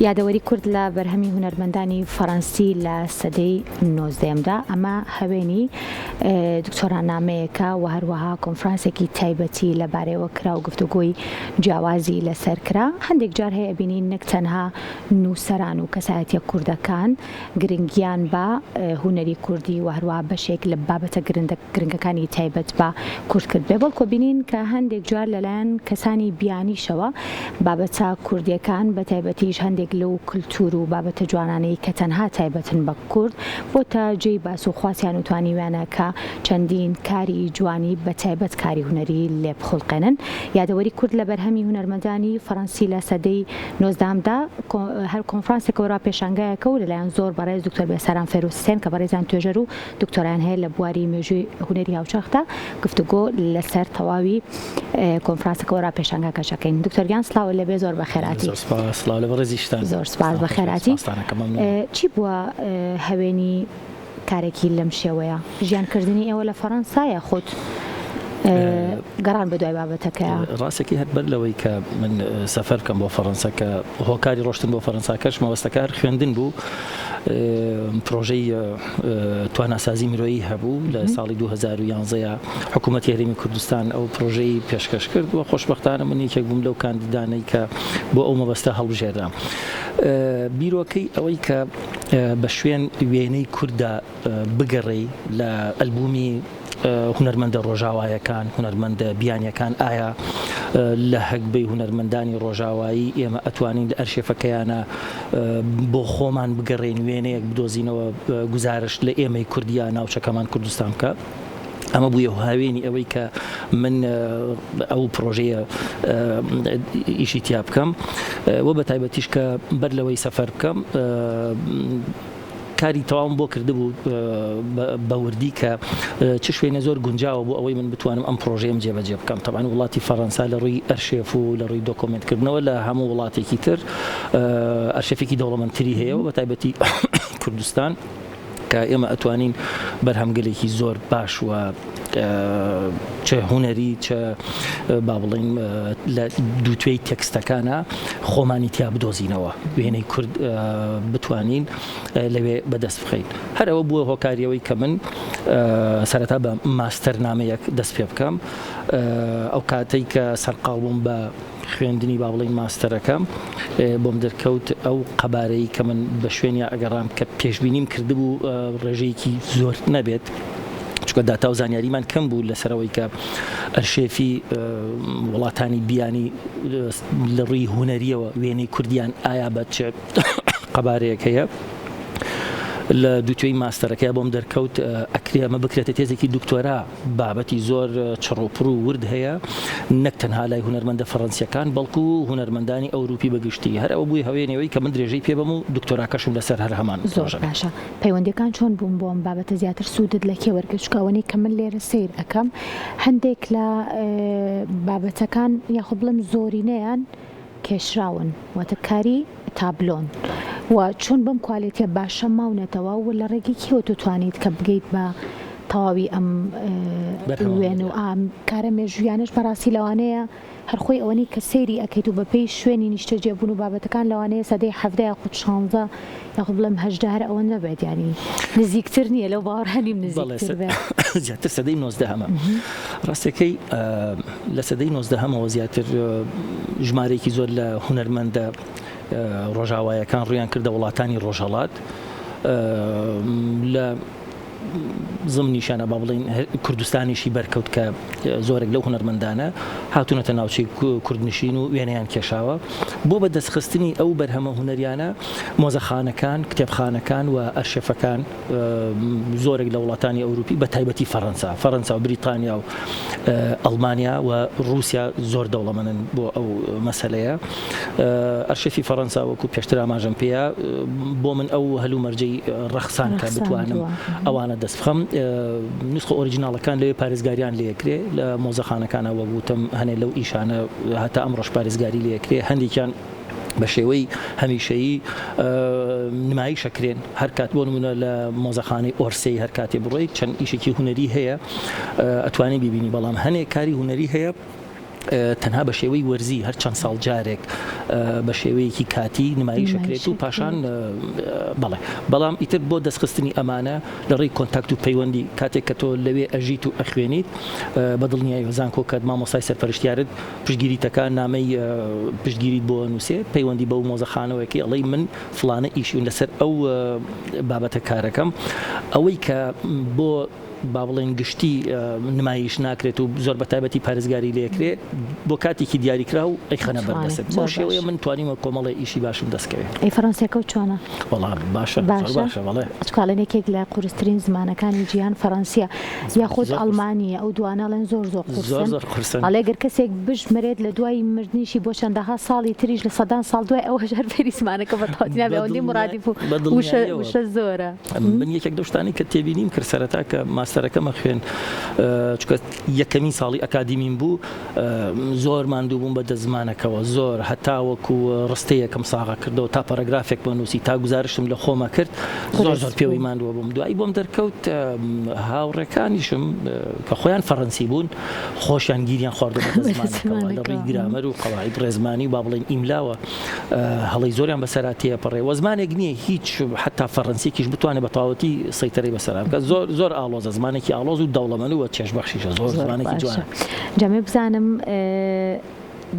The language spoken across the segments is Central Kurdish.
یادەوەری کورد لە بەرهەمی هونەرمەندانی فەڕەنسی لە سەدەی 19دا ئەمە هەوێنی دکتۆرانامەیەکە و هەروەها کۆنفرانسێکی تایبەتی لەبارەیەوە کرا و گفتوگۆی جیاوازی لەسەر کرا. هەندێک جار هەیە بینین نەک تەنها نووسەران و کەسایەتیە کوردەکان گرنگیان بە هونەری کوردی و هەروەها بەشێک لە بابەتە گرنگەکانی تایبەت بە کورد کرد بێ، بەڵکو بینین کە هەندێک جار لەلایەن کەسانی بیانیشەوە بابەتە کوردیەکان بە تایبەتیش هەندێک لەو کللتور و بابەتە جوانانەی کە تەنها تایبەتن بە کورد بۆتە جێی باس و خواسیان و توانیویانە کە چەندین کاری جوانی بە تایبەت کاری هونەری لێ بخڵقێنن. یادەوەری کورد لە بەرهەمی هونەرمەندانی فەڕەنسی لە سەدەی 19دا هەر کۆنفرانسێکەوە ڕاپێشانگایەکە و لەلایەن زۆر بەڕێز دکتۆر بێساران فێروزحوسێن کە بەڕێزان توێژەر و دکتۆران هەیە لە بواری مێژووی هونەری هاوچەختە گفتوگۆ لەسەر تەواوی کۆنفرانسەکەەوە ڕاپێشانگاکە شەکەین. دکتۆر گیان سڵاو لەبێ، زۆر بەخێراتی. زۆر سپاس بەخێراتی. چی بووە هەوێنی کارێکی لەم شێوەیە؟ ژیانکردنی ئێوە لە فەڕەنسایە خۆت گەڕان بە دوای بابەتەکەیە؟ ڕاستێکی هەر بەر لەوەی کە من سەفەر بکەم بۆ فەڕەنسا کە هۆکاری ڕۆشتن بۆ فەڕەنساکەش مەوەستەکار خوێندن بوو. پرۆژەی تواناسازی مرۆیی هەبوو لە ساڵی 2011 حکوومەتی هەرێمی کوردستان ئەو پرۆژەی پێشکەش کرد و خۆشبەختانە من یەکێک بووم لەو کاندیدانەی کە بۆ ئەو مەبەستە هەڵبژێرا. بیرۆکەی ئەوەی کە بە شوێن وێنەی کووردا بگەڕێی لە ئەلبومی هونەرمەندە ڕۆژاوایەکان، هونەرمەندە بیانیەکان، ئایا لە هەگبەی هونەرمەندانی ڕۆژاوایی ئێمە ئەتوانین لە ئەرشێفەکەیانە بۆ خۆمان بگەڕێن وێنەیەک بدۆزینەوە گزارش لە ئێمەی کوردیا ناوچەکەمان کوردستان بکە. ئەمە بووە هاوێنی ئەوەی کە من ئەو پرۆژەیە ئیشی تیا بکەم و بە تایبەتیش کە بەر لەوەی سەفەر بکەم کاری تەواوم بۆ کردبوو بەوردی کە چ شوێنە زۆر گونجاوە بۆ ئەوەی من بتوانم ئەم پرۆژەیەم جێبەجێ بکەم. تەبعاً وڵاتی فەڕەنسا لە ڕووی ئەرشێف و لە ڕووی دۆکۆمنتکردنەوە لە هەموو وڵاتێکی تر ئەرشێفێکی دەوڵەمەندتری هەیە و بە تایبەتی کوردستان کە ئێمە ئەتوانین بەرهەمگەلێکی زۆر باش وە چه هونەری چه با بڵین لە دووتوێی تێکستەکانە خۆمانی تیا بدۆزینەوە وێنەی کورد بتوانین لەوێ بەدەست بخەین. هەر ئەوە بووە هۆکاریەوەی کە من سەرەتا بە ماستەرنامەیەک دەست پێ بکەم. ئەو کاتەی کە سەرقاڵ بووم بە خوێندنی با بڵین ماستەرەکەم بۆم دەرکەوت ئەو قەبارەی کە من بە شوێنی ئەگەڕام کە پێشبینیم کردبوو ڕێژەیەکی زۆر نەبێت، چونکە داتا و زانیاریمان کەم بوو لەسەرەوەی کە ئەرشێفی وڵاتانی بیانی لە ڕووی هونەریەوە وێنەی کوردیان ئایا بە چه قەبارەیەک هەیە. لە دووتوێی ماستەرەکەی بۆم دەرکەوت ئەکرێ ئەمە بکرێتە تێزێکی دکتۆرا بابەتی زۆر چڕۆپڕ و ورد هەیە، نەک تەنها لای هونەرمەندە فەڕەنسیەکان بەڵکو هونەرمەندانی ئەوروپی بەگشتی. هەر ئەوە بووی هەوێنەوەی کە من درێژەی پێ بم و دکتۆراکەشم لەسەر هەر هەمان. زۆر باشە. پەیوەندیەکان چۆن بووم بۆم بابەتە زیاتر سوودت لە کێ وەرگرت؟ چکاوەنەی کە من لێرە سیر ئەەکەم هەندێک لە بابەتەکان یاخۆ بڵم زۆرینەیان کێشراون واتە کاری تابلۆن و چۆن بەم کوالێتیە باشە ماونەتەوە و لە ڕێگەی کیوە توانیت کە بگەیت بە تەواوی ئەم وێن و ئام کارە مێژویانش بەڕاستی لەوانەیە هەرخۆی ئەوەی کە سەیری ئەکەیت و بەپێی شوێنی نیشتە جێبوون و بابەتەکان لەوانەیە سەدەی 17 یاخود 16 یاخود بڵێم 18 هەر ئەوە نەبێت، ینی نزیکتر نییە لەو باوەڕهەنیم نزیکتر بێت. زیاتر سەدەی 19 هەمە ڕاستەکەی لە سەدەی 19 هەمەوە زیاتر ژمارەیەکی زۆر لە هونەرمەندە ڕۆژاوایەکان ڕویان کردە وڵاتانی ڕۆژهەڵات لە زمنیشانە با بڵین کوردستانیشی بەرکەوت کە زۆرێک لەو هونەرمەندانە هاتوونەتە ناوچەی کوردنشین و وێنەیان کێشاوە بۆ بەدەستخستنی ئەو بەرهەمە هونەریانە مۆزەخانەکان، کتێبخانەکان و ئەرشێفەکان زۆرێک لە وڵاتانی ئەوروپی بە تایبەتی فەڕەنسا و بریتانیا و ئەڵمانیا و رووسیا زۆر دەوڵەمەندن بۆ ئەو مەسەلەیە. ئەرشێفی فەڕەنسا وەکو پێشتر ئاماژەم پێیە بۆ من ئەو هەلومەرجەی ڕەخسان کە بتوانم ئەوانە دەست بخەم. نسخە ئۆریجیناڵەکان لەوێ پارێزگاریان لێکرێ لە مۆزەخانەکانە وەگوتم هەنێ لەو ئیشانە هەتا ئەمڕۆژ پارێزگاری لێکرێ، هەندێکیان بە شێوەی هەمیشەیی نمایشەکرێن. هەر کات بۆ نمونە لە مۆزەخانەی ئۆرسەی هەر کاتێ بڕۆیت چەند ئیشێکی هونەری هەیە ئەتوانێت ببینی، بەڵام هەنێک کاری هونەری هەیە تەنها بە شێوەی وەرزی هەر چەند ساڵ جارێک بە شێوەیەکی کاتی نمایشەکرێت و پاشان بەڵام ئیتر بۆ دەستخستنی ئەمانە لە ڕێی کۆنتاکت و پەیوەندی کاتێک کە تۆ لەوێ ئەژیت و ئەخوێنیت بەدڵنیایی هەزان کۆکات مامۆستای سەرپەرشتیارت پشتگیریتەکە نامەی پشتگیریت بۆ نووسێ پەیوەندی بەو مۆزەخانەوەیەکی ئەڵێی من فلانە ئیشی لەسەر ئەو بابەتە کارەکەم ئەوەی کە بۆ با بڵێن گشتی نمایش ناکرێت و زۆر بەتایبەتی پارێزگاری لێکرێ بۆ کاتێکی دیاریکرا و ئەیخەنە بەردەست بۆ شێوەیە من توانیمە کۆمەڵی ئیشی باشم دەستکەوێت. ئەی فەڕەنسیەکە و چۆنە؟ وەڵام باشە بەڵێ چکڵێنێکێک لە قورسترین زمانەکانی جیهان فەڕەنسیە یاخود ئەڵمانیە ئەو دوانەڵێن زۆر قورسن ئەڵێگەر کەسێک بژمرێت لە دوای مردنیشی بۆ چەندەها ساڵی تریش لە سەدان ساڵ دوای ئەو هەژار فێری زمانەکە بەتەواوی نابێ ئەوەندەی مورادیف و وشە زۆرە. من یەکێک لەو شتانی کە تێبینیم کرد سەرەتا کە ماستەرەکەمە خوێن چونکە یەکەمین ساڵی ئەکادیمیم بوو زۆر ماندوو بووم بە دەزمانەکەەوە زۆر هەتا وەکو ڕستەیەکەم ساغا کردەوە تا پەرەگرافێک بنووسی تا گزارشم لە خۆمە کرد زۆر پێوەی ماندووە بووم دوایی بۆم دەرکەوت هاوڕێکانیشم کە خۆیان فەڕەنسی بوون خۆشیان گیریان خواردە بە دەزمانەکەەوە لە ڕێی گرامەر و قەواعید ڕێزمانی با بڵێن ئیملاوە هەڵی زۆریان بەسەراتیە پەڕێ وەزمانێک نییە هیچ حتا فەڕەنسیەکیش بتوانێت بە تەواوەتی سەیتەرەی بەسەرا بکات زۆر ئاڵۆزە زمانێکی ئاڵۆز و دەوڵەمەند و چێژبەخشیشە زۆر زمانێکی جوانە. جەمێ بزانم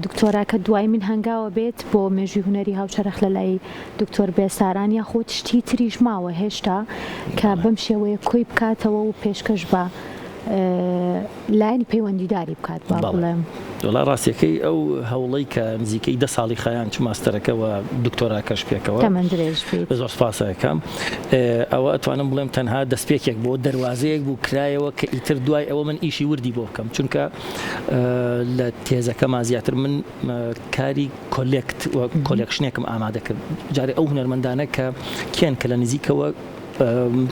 دکتۆراکە دوای من هەنگاوە بێت بۆ مێژووی هونەری هاوچەرخ لە لای دکتۆر بێساران یاخود شتی تریش ماوە هێشتا کە بەم شێوەیە کۆی بکاتەوە و پێشکەش بە لایەنی پەیوەندیداری بکات با بڵێم. وڵا ڕاستیەکەی ئەو هەوڵەی کە نزیکەی 10 ساڵی خایان چ ماستەرەکەەوە دکتۆراکەش پێکەوە زۆر سپاسەکەم ئەوە ئەتوانم بڵێم تەنها دەستپێکێک بۆ دەواازەیەک بوو کرایەوە کە ئیتر دوای ئەوە من ئیشی وردی بۆ بکەم چونکە لە تێزەکەما زیاتر من کاری کۆلێکشنێکم ئامادە کرد جارێ ئەو هونەرمەندانە کە کێن کە لە نزیکەوە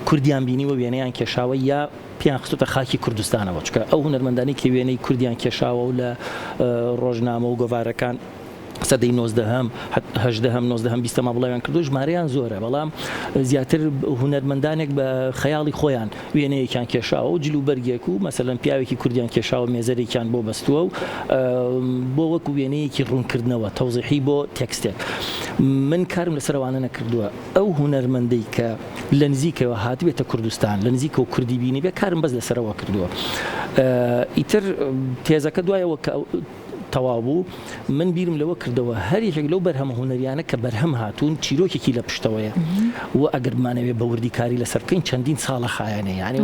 کوردیان بینیوە وێنەیان کێشاوە یا پیان خستۆتە خاکی کوردستانەوە چکە ئەو هونەرمەندانی کە وێنەی کوردیان کێشاوە و لە ڕۆژنامە و گۆڤارەکان سەدەی 19 بیستەما بڵاویان کردو ژمارەیان زۆرە بەڵام زیاتر هونەرمەندانێک بە خەیاڵی خۆیان وێنەیەکیان کێشاوە و جلوبەرگێک و مەسەلەن پیاوێکی کوردیان کێشاوە مێزەرێکیان بۆ بەستووە و بۆ وەکو وێنەیەکی ڕوونکردنەوە تەوزیحی بۆ تێکستێک من کارم لەسەرەوانە نەکردووە ئەو هونەرمەندەی کە لە نزیکەوە هاتبێتە کوردستان لە نزیکە و کوردی بینی بێ کارم بەس لەسەرەوە کردووە ئیتر تێزەکە دوایەوە کە تەواو بوو من بیرم لەوە کردەوە هەر یەکێک لەو بەرهەمە هونەریانە کە بەرهەم هاتوون چیرۆکێکی لە پشتەوەیە و ئەگەر بمانەوێت بە وردی کاری لەسەر بکەین چەندین ساڵە خایانەیە یعنی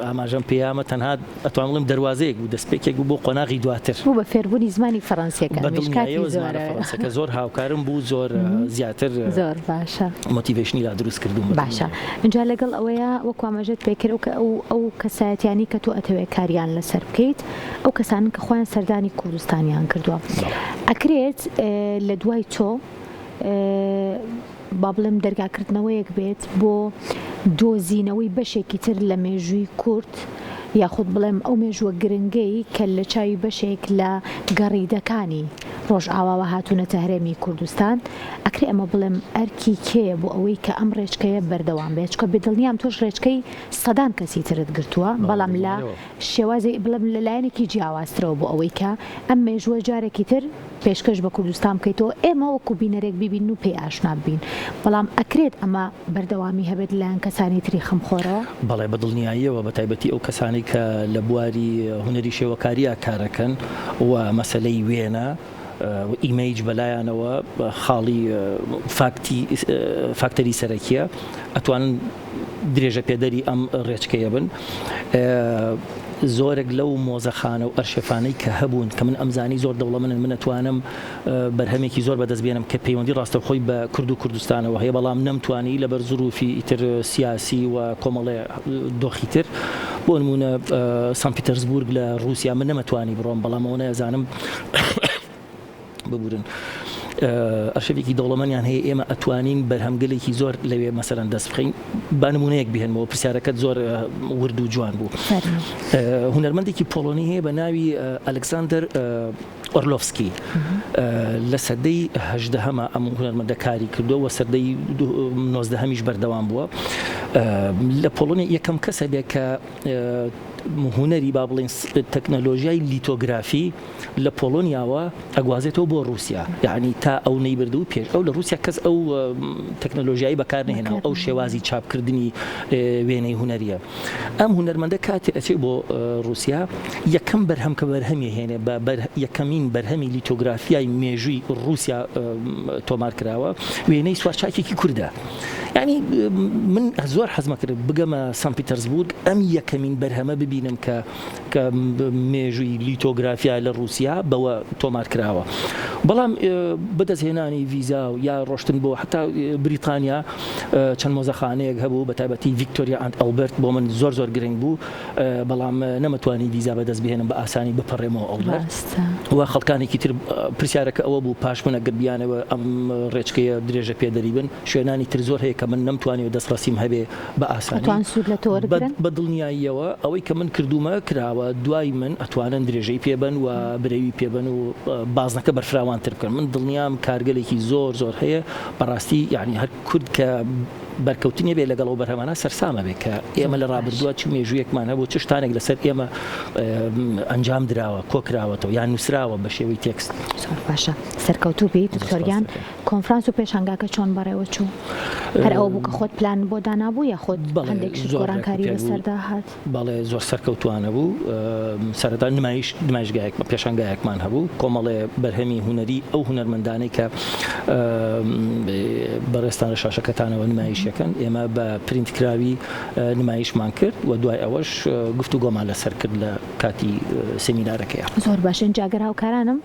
ئاماژەم پێیامە تەنها ئەتوان بڵێم دەواازەیەک بوو دەستپێکێک بوو بۆ قۆناغی دواتر بوو بە فێربوونی زمانی فەڕەنسیەکە فەڕەنسیەکە زۆر هاوکارم بوو زۆر زیاتر زۆر باشە مۆتیڤێشنی لا دروست کردوم باشە اینجا لەگەڵ ئەوەیە وەکو ئاماژەت پێکرد ئەو کەسایەتیانی کە تۆ ئەتەوێت کاریان لەسەر بکەیت ئەو کەسانن کە خۆیان سەردانی کوردستانیان کردووە ئەکرێت لە دوای تۆ با بڵێم دەرگاکردنەوەیەک بێت بۆ دۆزینەوەی بەشێکی تر لە مێژووی کورد یاخود بڵێم ئەو مێژووە گرنگەی کە لە چاوی بەشێک لە گەڕیدەکانی ڕۆژ ئاواوە هاتوونەتە هەرێمی کوردستان ئەکرێ ئەمە بڵێم ئەرکی کێیە بۆ ئەوەی کە ئەم ڕێچکەیە بەردەوام بێت چکە بێدڵنیام تۆش ڕێچکەی سەدان کەسی ترت گرتووە بەڵام لە شێوازی بڵێم لەلایەنێکی جیاوازترەوە بۆ ئەوەی کە ئەم مێژووە جارێکی تر پێشکەش بە کوردستان بکەیتەوە ئێمە وەکو بینەرێک ببین و پێی ئاشنا بین بەڵام ئەکرێت ئەمە بەردەوامی هەبێت لایەن کەسانی تری خەمخۆرەوە بەڵێ بەدڵنیاییەوە بە تایبەتی ئەو کەسانی کە لە بواری هونەری شێوەکاریە کارەکەن و مەسەلەی وێنە ئیمەیج بەلایەنەوە خاڵی فاکتەری سەرەکیە ئەتوانن درێژە پێدەری ئەم ڕێچکەیە بن زۆرێک لەو مۆزەخانە و ئەرشێفانەی کە هەبوون کە من ئەمزانی زۆر دەوڵەمەندن من ئەتوانم بەرهەمێکی زۆر بەدەست بێنم کە پەیوەندی ڕاستە خۆی بە کورد و کوردستانەوە هەیە بەڵام نەمتوانی لەبەر زروفی ئیتر سیاسی و کۆمەڵێ دۆخی تر بۆ نمونە سان پیتەرزبورگ لە رووسیا من نەمەتوانی بڕۆم بەڵام ئەوە نەزانم ببورن ئەرشێفێکی دەوڵەمەندیان هەیە ئێمە ئەتوانین بەرهەمگەلێکی زۆر لەوێ مەسەرەن دەست بخەین با نمونەیەک بهێنمەوە پرسیارەکەت زۆر ورد و جوان بوو هونەرمەندێکی پۆڵۆنی هەیە بە ناوی ئەلێکساندەر ئۆرلۆفسکی لە سەدەی 18 ئەم هونەرمەندە کاری کردووە و سەدەی 19 بەردەوام بووە لە پۆڵۆنیا یەکەم کەسە بێ کە هوەری با بڵێن تەکنەلۆژیای لیتۆگرافی لە پۆلۆنیاوە ئەگوازێتەوە بۆ رووسیا، یعنی تا ئەو نەیبردو پێش ئەو لە رووسیا کەس ئەو تەکنەلۆژیایی بەکارنهێنا ئەو شێوازی چاپکردنی وێنەی هوەریە. ئەم هوەرمەندە کاتێ ئەچێت بۆ رووسیا یەکەم بەرهەم کە بەرهەمی هێنێ بە یەکەمین بەرهەمی لیتۆگرافیای مێژووی رووسیا تۆمار کراوە وێنەی سوارچاکێکی کوردە. یعنی من زۆر حەزمە کرد بگەمە سان پیتەرزبورگ ئەم یەکەمین بەرهەمە ببینم کە مێژووی لیتۆگرافیا لە رووسیا بەوە تۆمار کراوە. بەڵام بەدەستهێنانی ڤیزا و یا ڕۆشتن بۆ حتا بریتانیا چەند مۆزەخانەیەک هەبوو بە تایبەتی ڤیکتۆریا ئەند ئەلبەرت بۆ من زۆر گرنگ بوو، بەڵام نەمەتوانی ڤیزا بەدەست بهێنم بە ئاسانی بپەڕێمەوە ئەلبەرت و خەڵکانێکی تر پرسیارەکە ئەوە بوو پاش منە گربیانەوە ئەم ڕێچکەیە درێژە پێدەریبن شوێنانی تر زۆر هەیە کە من نەمتوانی و دەستڕاستیم هەبێ بە ئاسانی بە دڵنیاییەوە ئەوەی کە من کردومە کراوە دوای من ئەتوانن درێژەی پێبن و برەوی پێبن و بازنەکە بەرفراوانتر بکەن. من دڵنیام کارگەلێکی زۆر هەیە بەڕاستی، یعنی هەر کورد کە بەرکەوتنی بێ لەگەڵ ئەو بەرهەمانە سەرسامە بێت کە ئێمە لە ڕابردووە چ مێژوویەکمان هەبوو چ شتانێک لەسەر ئێمە ئەنجام دراوە کۆکراوەتەوە یان نووسراوە بە شێوەی تێکست. باشە سەرکەوتوبی دکتۆریان کۆنفرانس و پێشانگاکە چۆن بەڕێوە چوو؟ هەر ئەوە بوو کە خۆت پلان بۆ دانابوو یا خۆت هەندێک گۆڕانکاری بەسەردا هات؟ بەڵێ زۆر سەرکەوتوانە بوو. سەرەتا نمایشگایەک پێشانگایەکمان هەبوو کۆمەڵێ بەرهەمی هوەری ئەو هوەرمەندانەی کە بەڕێستانە شاشەکەتانەوە نمایش یەکەن ئێمە بە پرینتکراوی نمایشمان کرد و دوای ئەوەش گفتوگۆمان لەسەر کرد لە کاتی سەمینارەکەیە. زۆر باشن جاگەر هاوکارانم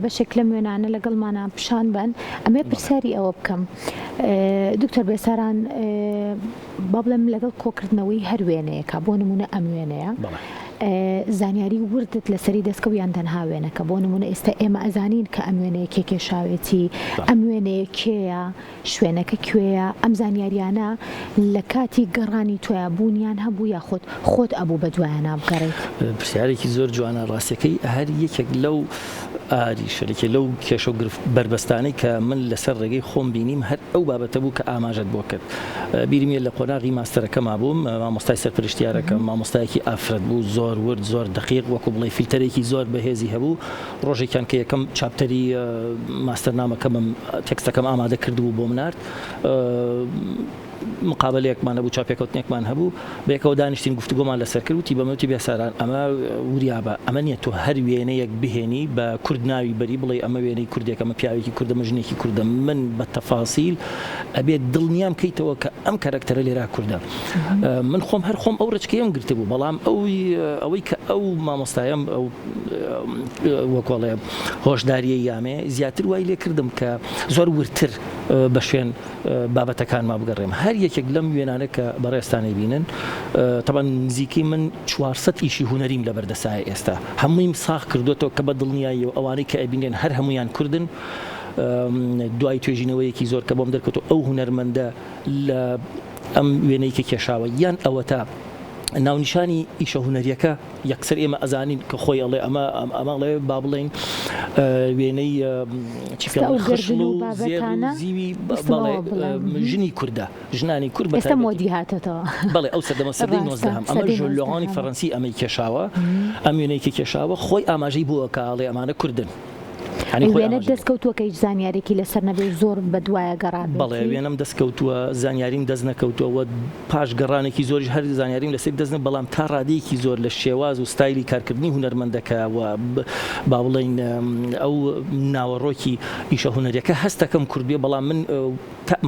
بەشێک لەم وێنانە لەگەڵمانە پیشان بن ئەمێ پرسیاری ئەوە بکەم دکتۆر بێساران با بڵێم لەگەڵ کۆکردنەوەی هەر وێنەیەکە بۆ نمونە ئەم وێنەیە زانیاری وردت لەسەری دەستکەویان تەنها وێنەکە بۆ نمونە ئێستا ئێمە ئەزانین کە ئەم وێنەیە کێکێشاوێتی ئەم وێنەیە کێیە شوێنەکە کوێیە ئەم زانیاریانە لە کاتی گەڕانی تۆیە بوونیان هەبوو یا خۆت ئەبوو بە دوایانە بگەڕێیت؟ پرسیارێکی زۆر جوانە ڕاستەکەی هەر یەکێک لەو ئاری شەرێکی لەو کێشە و گرفت بربەستانەی کە من لەسەر ڕێگەی خۆم بینیم هەر ئەو بابەتە بوو کە ئاماژەت بۆ کرد. بیرمێ لە قۆناغی ماستەرەکەما بووم مامۆستای سەرپرشتیارەکەم مامۆستایەکی ئافرەت بوو زۆر ورد زۆر دقیق وەکو بڵێ فیلتەرێکی زۆر بەهێزی هەبوو. ڕۆژێکیان کە یەکەم چاپتەری ماستەرنامەکەمم تێکستەکەم ئامادە کردبوو بۆ منارد مقابلەیەکمان هەبوو چاپێکەوتنێکمان هەبوو بەیەکەوە دانیشتین گفتوگۆمان لەسەر کردوتی بەمەوتی بێساران ئەمە وریابە ئەمە نیە تۆ هەر وێنەیەک بهێنی بە کورد ناوی بەری بڵێ ئەمە وێنەی کوردێک ئەمە پیاوێکی کوردە ژنێکی کوردە من بە تەفاسیل ئەبێت دڵنیام کەیتەوە کە ئەم کارکتەرە لێرا کوردە. من خۆم هەر خۆم ئەو ڕچکەیەم گرتە بوو بەڵام ئەوەی کە ئەو مامۆستایم ئەو وەکۆڵێ هۆشداریە یامێ زیاتر وای لێ کردم کە زۆر ورتر بە شوێن بابەتەکان ما بگەڕێم. هەر یەکێک لەم وێنانە کە بەڕێستانەی بینن تەبەن نزیکی من 400 ئیشی هوەریم لە بەردەسایە ئێستا هەموویم ساخ کردوێتەوە کە بە دڵنیایی و ئەوانەی کە ئەبینێن هەر هەمویان کوردن. دوای توێژینەوەیەکی زۆر کە بۆم دەرکەوتەوە ئەو هوەرمەندە لە ئەم وێنەی کە کێشاوە یان ئەوە تا ناونیشانی ئیشە هوەریەکە یەکسەر ئێمە ئەزانین کە خۆی ئەڵێ ئەمەڵێ با بڵێن وێنەی خشل و زیوی ژنی کووردە ژنانی کورد ئێستا مۆدی هاتەوە بەڵێ ئەو سەردەمە سەدەی 19 ئەمە ژۆلۆغانی فەڕەنسی ئەمەی کێشاوە ئەم وێنەیەکی کێشاوە خۆی ئاماژەی بووە کە ئاڵێ ئەمانە کوردن. وێنە دەستکەوتووە کە هیچ زانیارێکی لەسەر نەبێ زۆر بەدوایە گەڕان. بەڵێ وێنەم دەستکەوتووە زانیاریم دەست نەکەوتووە پاش گەڕانێکی زۆریش هەر زانیاریم لەسەر دەستنە بەڵام تا ڕادەیەکی زۆر لە شێواز و ستایلی کارکردنی هوەرمەندەکەوە با بڵێن ئەو ناوەڕۆکی ئیشە هوەریەکە هەستەکەم کورد بێ بەڵام من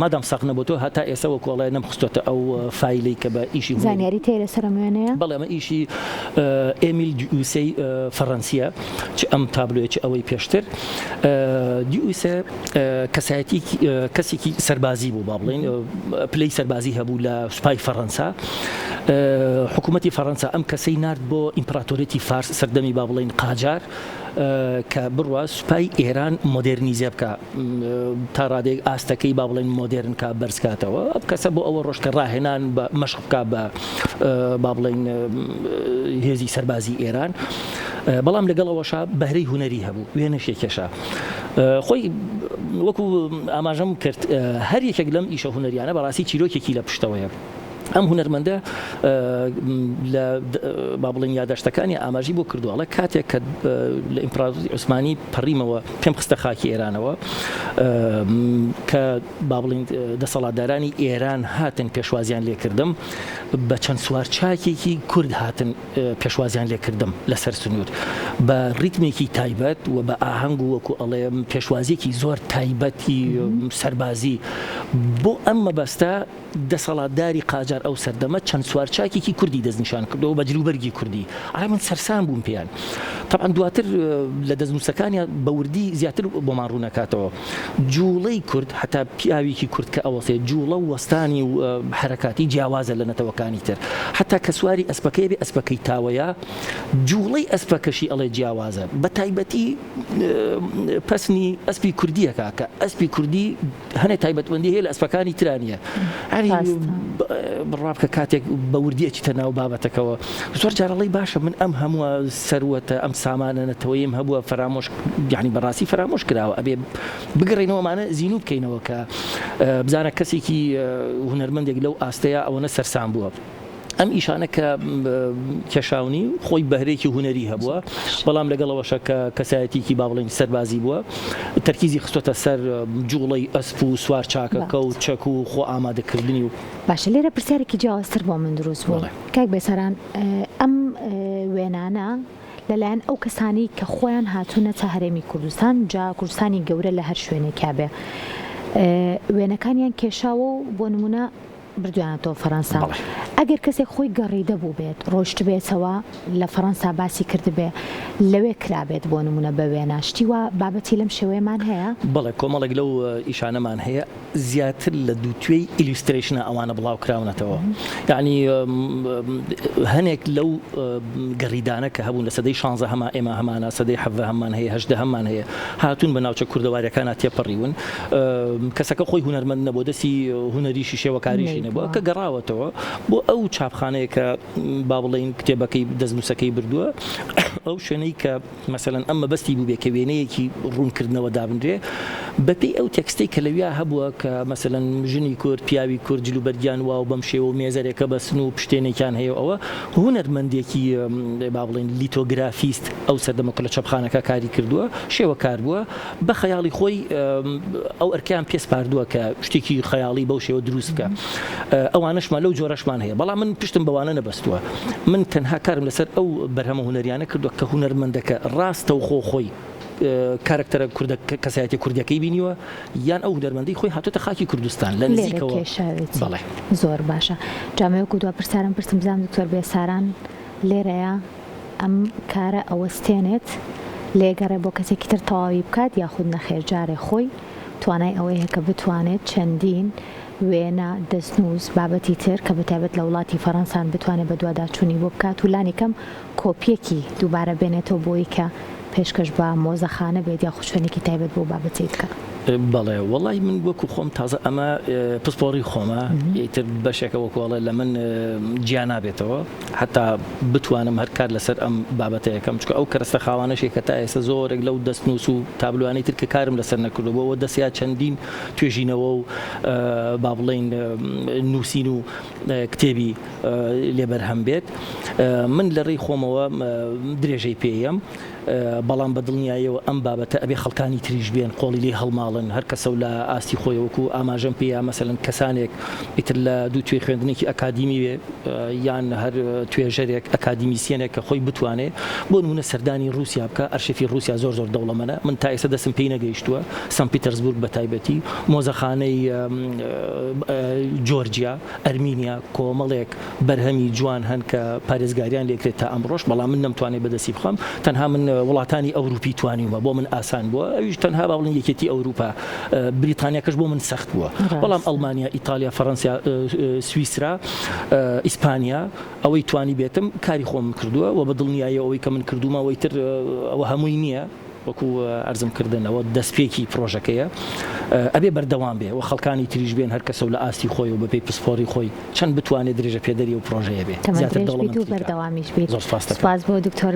مادام ساق نەبووەوە هەتا ئێستا وەکوڵای نەمخستوتە ئەو فایلی کە بە ئیشی زانیاری تێ لەسەر وێنەیە. بەڵێ ئەمە ئیشی ئێمیل دیوسەی فەڕەنسیە چ ئەم تابلۆیەکی ئەوەی پێشتر دیوسە کەسایەتی کەسێکی سەربازی بوو با بڵێن پلەی سەربازی هەبوو لە سوپای فەڕەنسا. حکوومەتی فەڕەنسا ئەم کەسەی نارد بۆ ئیمپراتۆریەتی فارس سەردەمی با بڵێن قاجار کە بڕوا سوپای ئێران مۆدێرنیزە بکە تا ڕادێک ئاستەکەی با بڵێن مۆدێرن کا بەرزکاتەوە ئەم کەسە بۆ ئەوە ڕۆژکە ڕاهێنان بە مەشق بکە بە با بڵێن هێزی سەربازی ئێران. بەڵام لەگەڵەوەشا بەهرەی هوەری هەبوو وێنەشێکێشە خۆی وەکو ئاماژەم کرد هەر یەکێک لەم ئیشە هوەریانە بەڕاستی چیرۆکێکی لە پشتەوەیە ئەم هونەرمەندە لە با بڵێن یادداشتەکانی ئاماژی بۆ کردووەڵە کاتێک کە لە ئیمپراتۆری عوسمانی پەڕیمەوە پێم خستە خاکی ئێرانەوە کە با بڵێن دەسەڵاتدارانی ئێران هاتن پێشوازیان لێکردم بە چەند سوارچاکێکی کورد هاتن پێشوازیان لێکردم لەسەر سنوور بە ریتمێکی تایبەت و بە ئاهەنگ و وەکو ئەڵێ پێشوازیەکی زۆر تایبەتی سەربازی بۆ ئەم مەبەستە دەسەڵاتداری قاجار ئەو سەردەمە چەند سوارچاکێکی کوردی دەستنیشان کردەوە بە جلوبەرگی کوردی ئایا من سەرسان بووم پێیان طبعا دواتر لە دەستنووسەکانیان بەوردی زیاتر بۆمان ڕوونەکاتەوە جوڵەی کورد حتا پیاوێکی کورد کە ئەوەسێ جوڵە و وەستانی و حرەکاتی جیاوازە لە نەتەوەکانی تر حتا کە سواری ئەسپەکەی بێ ئەسپەکەی تاوەیە جوڵەی ئەسپەکەشی ئەڵێ جیاوازە بە تایبەتی پەسنی ئەسپی کوردیەکە کە ئەسپی کوردی هەنێ تایبەتمەندی هەیە لە ئەسپەکانی ترانیە بڕابکە کاتێک بەوردیەکی ناو بابەتەکەەوە زۆر جارەڵی باشە من ئەم هەمووە سەروەتە ئەم سامانە نەتەوەیم هەبووە فرامۆش یعنی بەڕاستی فرامۆش کراوە ئەبێ بگەڕێنەوەمانە زیینوو بکەینەوە کە بزانە کەسێکی هونەرمەندێک لەو ئاستەیە ئەوەنە سەرسان بووە ئەم ئیشانە کە کێشاونی خۆی بەهرێکی هوەری هەبووە بەڵام لەگەڵەوەشە کە کەسایەتێکی با بڵێن سەربازی بووە تەرکیزی خستۆتە سەر جوڵەی ئەسپ و سوار چاکەکە و چەک و خۆ ئامادەکردنی و باشە لێرە پرسیارێکی جیاوازتر بۆ من دروست بوو کاک بێسەران ئەم وێنانە لەلایەن ئەو کەسانی کە خۆیان هاتوونەتە هەرێمی کوردستان جا کوردستانی گەورە لە هەر شوێنێکا بێ وێنەکانیان کێشاوە و بۆ نمونە بردویانەتەوە فەڕەنسا ئەگەر کەسێک خۆی گەڕیدە بوو بێت ڕۆشت بێتەوە لە فەڕەنسا باسی کرد بێ لەوێ کرابێت بۆ نمونە بە وێنە شتی وە بابەتی لەم شێوەیەمان هەیە بەڵێ کۆمەڵێک لەو ئیشانەمان هەیە زیاتر لە دووتوێی ئیلیستریشنە ئەوانە بڵاو کراونەتەوە یعنی هەنێک لەو گەڕیدانە کە هەبوون لە سەدەی 16 هەما ئێمە هەمانە سەدەی 17 هەمان هەیە 18 هەمان هەیە هاتوون بە ناوچە کوردەوارەکانە تێپەڕیون کەسەکە خۆی هونەرمەند نەبوو دەستی هونەریشی شێوەکاریشی نەبووە کە گەڕاوەتەوە بۆ ئەو چاپخانەیە کە با بڵێن کتێبەکەی دەستنووسەکەی بردووە ئەو شوێنەی کە مەسەلەن ئەمە بەستی بوو بێ کە وێنەیەکی ڕوونکردنەوە دابنرێ بەپێی ئەو تێکستەی کە لەویا هەبووە کە مەسەلەن ژنی کورد پیاوی کورد جلوبەرگیان وا و بەم شێوە و مێزەرێکە بەسن و پشتێنێکیان هەیە ئەوە هونەرمەندێکی با بڵێن لیتۆگرافیست ئەو سەردەمە کە لە چاپخانەکە کاری کردووە شێوە کار بووە بە خەیاڵی خۆی ئەو ئەرکیان پێسپاردووە کە شتێکی خەیاڵی بەو شێوە دروست بکە ئەوانشمان لەو جۆرەشمان هەیە بەڵام من پشتم بەوانە نەبەستووە من تەنها کارم لەسەر ئەو بەرهەمە هونەریانە کردووە کە هونەرمەندەکە ڕاستە و خۆی کارکتەرە کەسایەتی کوردەکەی بینیوە یان ئەو هونەرمەندی خۆی هاتوۆتە خاکی کوردستان لە نزیکەوە زۆر باشە جامەوەکو دو پرسیارم پرسم بزانم دکتۆر بێساران لێرەیە ئەم کارە ئەوەستێنێت لێگەڕێ بۆ کەسێکی تر تەواوی بکات یاخود نەخێر جارێ خۆی توانای ئەوەی هەیە کە بتوانێت چەندین وێنە دەستنووس بابەتی تر کە بەتایبەت لە وڵاتی فەڕەنسان بتوانێت بە دوواداچوونی بۆ بکات و لانی کەم کۆپیەکی دووبارە بێنێتەوە بۆی کە پێشکەش بە مۆزەخانە بێت یا خوشوێنێکی تایبەت بۆ بابەتی بکە بەڵێ وڵی من وەکو خۆم تازە ئەمە پسپۆری خۆمە ئیتر بەشێکە وەکوڵێ لە من گیان نابێتەوە حتا بتوانم هەر کار لەسەر ئەم بابەتە یەکەم چکە ئەو کەرەستە خاوانەشێک کە تا ئێستا زۆرێک لەو دەستنووس و تابلوانی تر کە کارم لەسەر نەکردەوە دەستیا چەندین توێژینەوە و با بڵێن نووسین و کتێبی لێبەرهەم بێت من لە ڕێی خۆمەوە درێژەی پێیەم بەڵام بە دڵنیایەوە ئەم بابەتە ئەبێ خەڵکانی تریش بێن قۆڵی لێ هەڵماڵن هەر کەسە و لە ئاستی خۆیەوەکو ئاماژەم پێیا مەسەلەن کەسانێک ئیتر لە دوو توێ خوێندنێکی ئەکادیمی وێ یان هەر توێژەرێک ئەکادیمیسیەنێک کە خۆی بتوانێت بۆ نمونە سەردانی رووسیا بکە ئەرشێفی رووسیا زۆر دەوڵەمەنە من تا ئێستا دەستم پێی نەگەیشتووە سەن پیتەرزبورگ بە تایبەتی مۆزەخانەی جۆرجیا ئەرمینیا کۆمەڵێک بەرهەمی جوان هەن کە پارێزگاریان لێکرێت تا ئەمڕۆژ بەڵام من نەمتوانێت بەدەستی بخەم تەنها من وڵاتانی ئەوروپی توانیومە بۆ من ئاسان بووە ئەویش تەنها با بڵێن یەکێتی ئەوروپا بریتانیاکەش بۆ من سەخت بووە بەڵام ئەڵمانیا ئیتالیا فەڕەنسا سویسرا ئیسپانیا ئەوەی توانی بێتم کاری خۆم کردووە و بە دڵنیایە ئەوەی کە من کردومە ئەوەی تر ئەوە هەمووی نییە وەکو ئەرزم کردنەوە دەستپێکی پرۆژەکەیە ئەبێ بەردەوام بێ و خەڵکانی تریش بێن هەر کەسە لە ئاستی خۆی و بەپێی پسپۆری خۆی چەند بتوانێت درێژە پێدەری و پرۆژەیە بێت زیاتر دەوڵەمەندی بەردەوامیش بێت. سپاس بۆ دکتۆر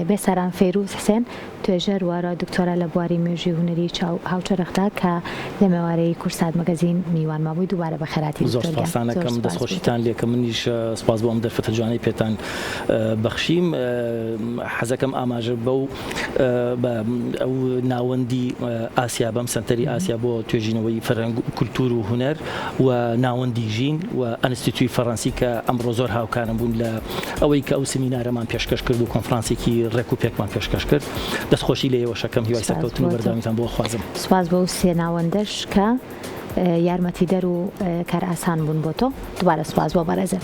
بێسەران فێروز حسێن توێژەر وارە دکتۆرە لە بواری مێژووی هونەری هاوچەرخدا کە لە مێوارەی کورسات مەگەزین میوان مابووی دووبارە بە خێراتی زۆر سپاسانەکەم دەستخۆشیتان لێکە منیش سپاس بۆ ئەم دەرفەتە جوانەی پێتان بەخشیم حەزەکەم ئاماژە بەو ئەو ناوەندی ئاسیا بەم سنتەری ئاسیا بۆ توێژینەوەی فەرهەنگ و کولتور و هونەر و ناوەندی ژین و ئەنستیتوی فەڕەنسی کە ئەمڕۆ زۆر هاوکارم بوون لە ئەوەی کە ئەو سمینارەمان پێشکەش کرد و کۆنفرانسێکی ڕێک و پێکمان پێشکەش کرد دەستخۆشی لە ئێوەشەکەم هیوای سەرکەوتن و بەردەوامیتان بۆ خوازم. سپاس بۆ سێ ناوەندەش کە یارمەتیدەر و کار ئاسان بوون بۆ تۆ دووبارە سپاس بۆ بەرەزە.